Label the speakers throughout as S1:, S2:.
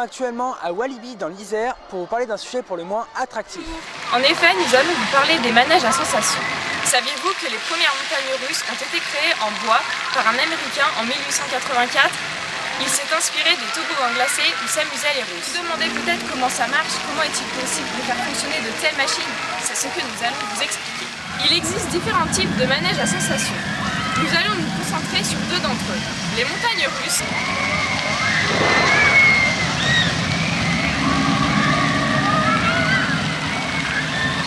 S1: actuellement à Walibi dans l'Isère pour vous parler d'un sujet pour le moins attractif.
S2: En effet, nous allons vous parler des manèges à sensations. Saviez-vous que les premières montagnes russes ont été créées en bois par un Américain en 1884 ? Il s'est inspiré des toboggans glacés où s'amusaient les Russes. Vous vous demandez peut-être comment ça marche, comment est-il possible de faire fonctionner de telles machines ? C'est ce que nous allons vous expliquer. Il existe différents types de manèges à sensations. Nous allons nous concentrer sur deux d'entre eux, les montagnes russes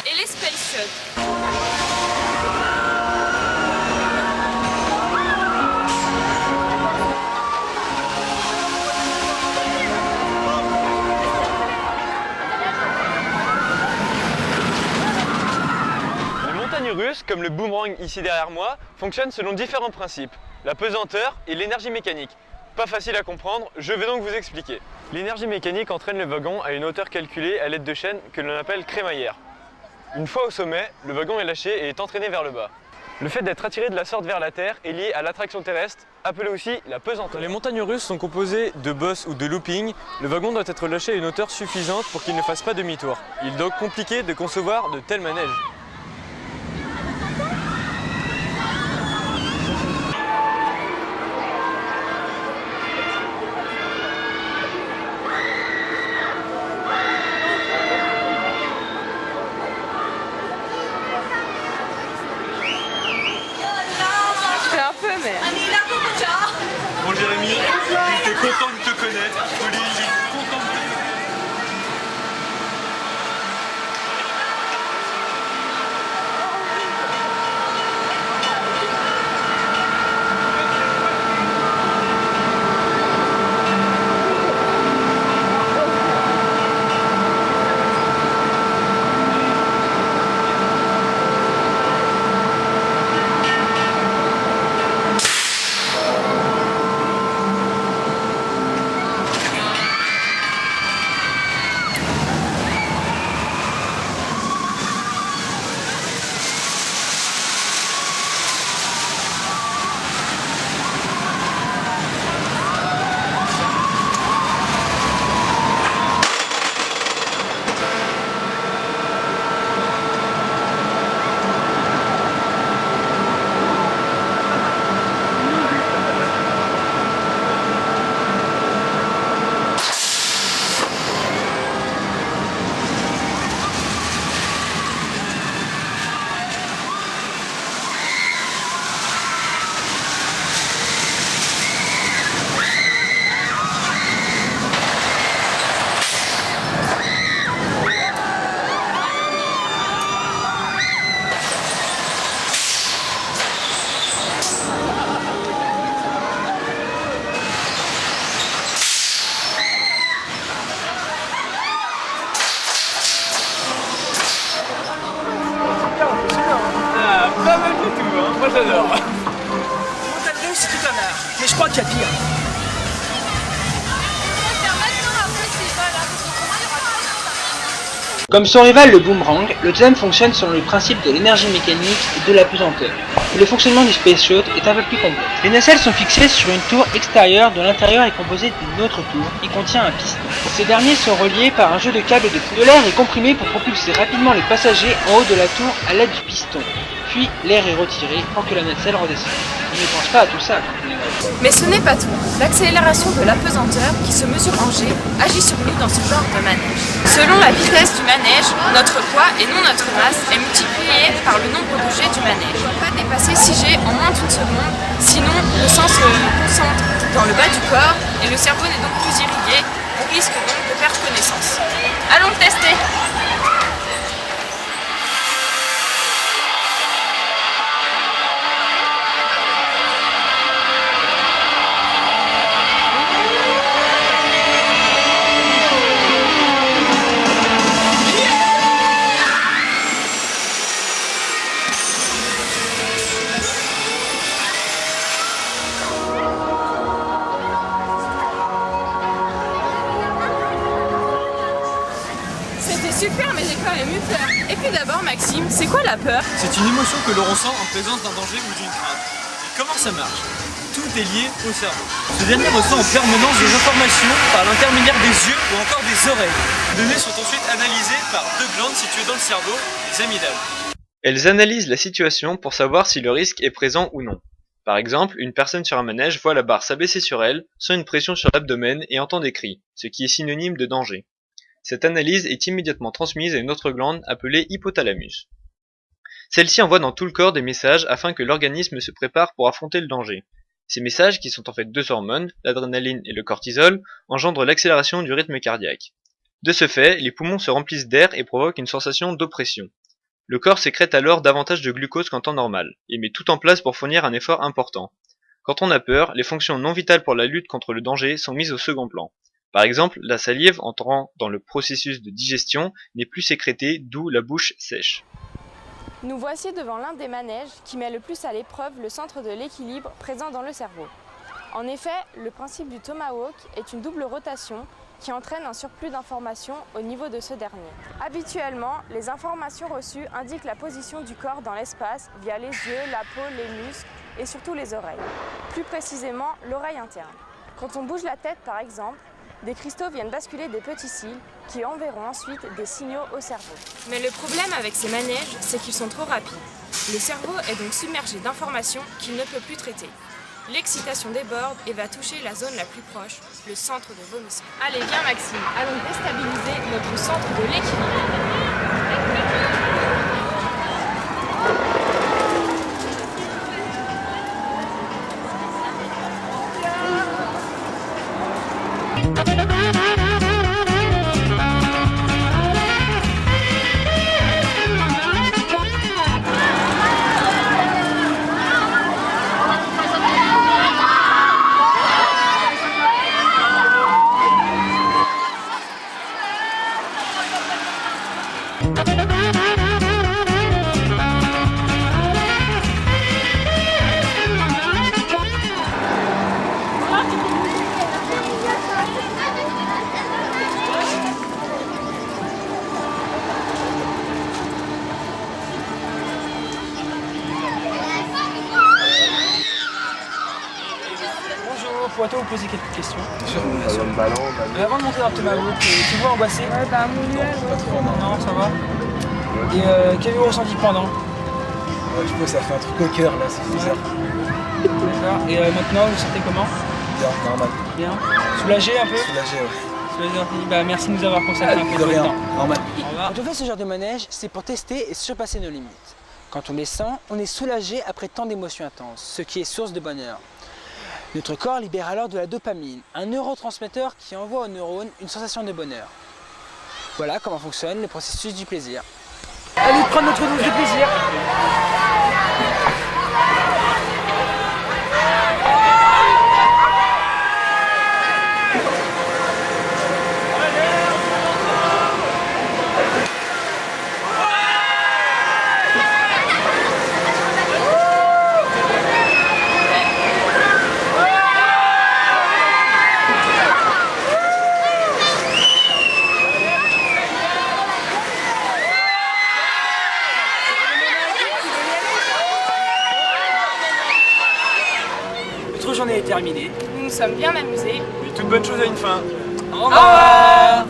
S2: et les Space Shots.
S3: Les montagnes russes, comme le boomerang ici derrière moi, fonctionnent selon différents principes. La pesanteur et l'énergie mécanique. Pas facile à comprendre, je vais donc vous expliquer. L'énergie mécanique entraîne le wagon à une hauteur calculée à l'aide de chaînes que l'on appelle crémaillères. Une fois au sommet, le wagon est lâché et est entraîné vers le bas. Le fait d'être attiré de la sorte vers la terre est lié à l'attraction terrestre, appelée aussi la pesanteur. Quand les montagnes russes sont composées de bosses ou de looping, le wagon doit être lâché à une hauteur suffisante pour qu'il ne fasse pas demi-tour. Il est donc compliqué de concevoir de tels manèges. Bon Jérémy, j'étais content de te connaître. Oli, il est content de te connaître. Moi j'adore.
S1: Montagne russe, c'est tout un art, mais je crois qu'il y a pire. Comme son rival le boomerang, le deuxième fonctionne selon le principe de l'énergie mécanique et de la pesanteur. Le fonctionnement du Space Shot est un peu plus complexe. Les nacelles sont fixées sur une tour extérieure dont l'intérieur est composé d'une autre tour qui contient un piston. Ces derniers sont reliés par un jeu de câbles de l'air est comprimé pour propulser rapidement les passagers en haut de la tour à l'aide du piston. Puis l'air est retiré pour que la nacelle redescende. On ne pense pas à tout ça quand on est là.
S2: Mais ce n'est pas tout. L'accélération de la pesanteur, qui se mesure en G, agit sur nous dans ce genre de manège. Selon la vitesse du manège, notre poids et non notre masse est multiplié par le nombre de G du manège. On ne peut pas dépasser 6 G en moins d'une seconde, sinon le sang se concentre dans le bas du corps et le cerveau n'est donc plus irrigué. On risque donc de perdre connaissance. Allons tester! Super, mais j'ai quand même eu peur. Et puis d'abord, Maxime, c'est quoi la peur?
S4: C'est une émotion que l'on ressent en présence d'un danger ou d'une crainte. Et comment ça marche? Tout est lié au cerveau. Ce dernier reçoit en permanence des informations par l'intermédiaire des yeux ou encore des oreilles. Les données sont ensuite analysées par deux glandes situées dans le cerveau, les amygdales.
S3: Elles analysent la situation pour savoir si le risque est présent ou non. Par exemple, une personne sur un manège voit la barre s'abaisser sur elle, sent une pression sur l'abdomen et entend des cris, ce qui est synonyme de danger. Cette analyse est immédiatement transmise à une autre glande appelée hypothalamus. Celle-ci envoie dans tout le corps des messages afin que l'organisme se prépare pour affronter le danger. Ces messages, qui sont en fait deux hormones, l'adrénaline et le cortisol, engendrent l'accélération du rythme cardiaque. De ce fait, les poumons se remplissent d'air et provoquent une sensation d'oppression. Le corps sécrète alors davantage de glucose qu'en temps normal, et met tout en place pour fournir un effort important. Quand on a peur, les fonctions non vitales pour la lutte contre le danger sont mises au second plan. Par exemple, la salive, entrant dans le processus de digestion, n'est plus sécrétée, d'où la bouche sèche.
S2: Nous voici devant l'un des manèges qui met le plus à l'épreuve le centre de l'équilibre présent dans le cerveau. En effet, le principe du tomahawk est une double rotation qui entraîne un surplus d'informations au niveau de ce dernier. Habituellement, les informations reçues indiquent la position du corps dans l'espace via les yeux, la peau, les muscles et surtout les oreilles. Plus précisément, l'oreille interne. Quand on bouge la tête par exemple, des cristaux viennent basculer des petits cils qui enverront ensuite des signaux au cerveau. Mais le problème avec ces manèges, c'est qu'ils sont trop rapides. Le cerveau est donc submergé d'informations qu'il ne peut plus traiter. L'excitation déborde et va toucher la zone la plus proche, le centre de vomissement. Allez, viens Maxime, allons déstabiliser notre centre de l'équilibre.
S1: Je pourrais vous poser quelques questions.
S5: Bien sûr.
S1: Avant de monter dans le tomahawk, tu vois angoissé?
S5: Ouais, bah, pas trop, non.
S1: Non, ça va. Et qu'avez-vous ressenti pendant?
S5: Ouais, je pense que ça fait un truc au cœur là, c'est bizarre.
S1: D'accord. Et maintenant, vous vous sentez comment?
S5: Bien, normal.
S1: Bien. Soulagé un peu?
S5: Soulagé, ouais.
S1: Soulagé. Bah, merci de nous avoir consacré un peu de
S5: rien,
S1: temps.
S5: normal.
S6: Quand on fait ce genre de manège, c'est pour tester et surpasser nos limites. Quand on les sent, on est soulagé après tant d'émotions intenses, ce qui est source de bonheur. Notre corps libère alors de la dopamine, un neurotransmetteur qui envoie aux neurones une sensation de bonheur. Voilà comment fonctionne le processus du plaisir.
S1: Allez prendre notre dose de plaisir. Notre journée est terminée.
S2: Nous nous sommes bien amusés.
S3: Et toute bonne chose a une fin.
S1: Au revoir.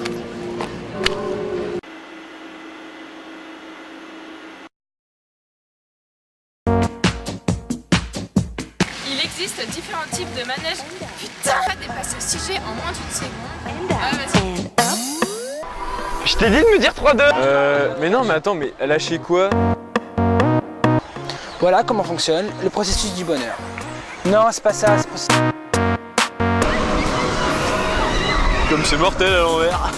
S2: Il existe différents types de manèges. Putain, on va dépasser le sujet en moins d'une seconde. Ah, vas-y.
S3: Je t'ai dit de me dire 3-2. Mais non, mais attends, mais elle a lâché quoi?
S6: Voilà comment fonctionne le processus du bonheur. Non, c'est pas ça, c'est pas ça.
S3: Comme c'est mortel à l'envers.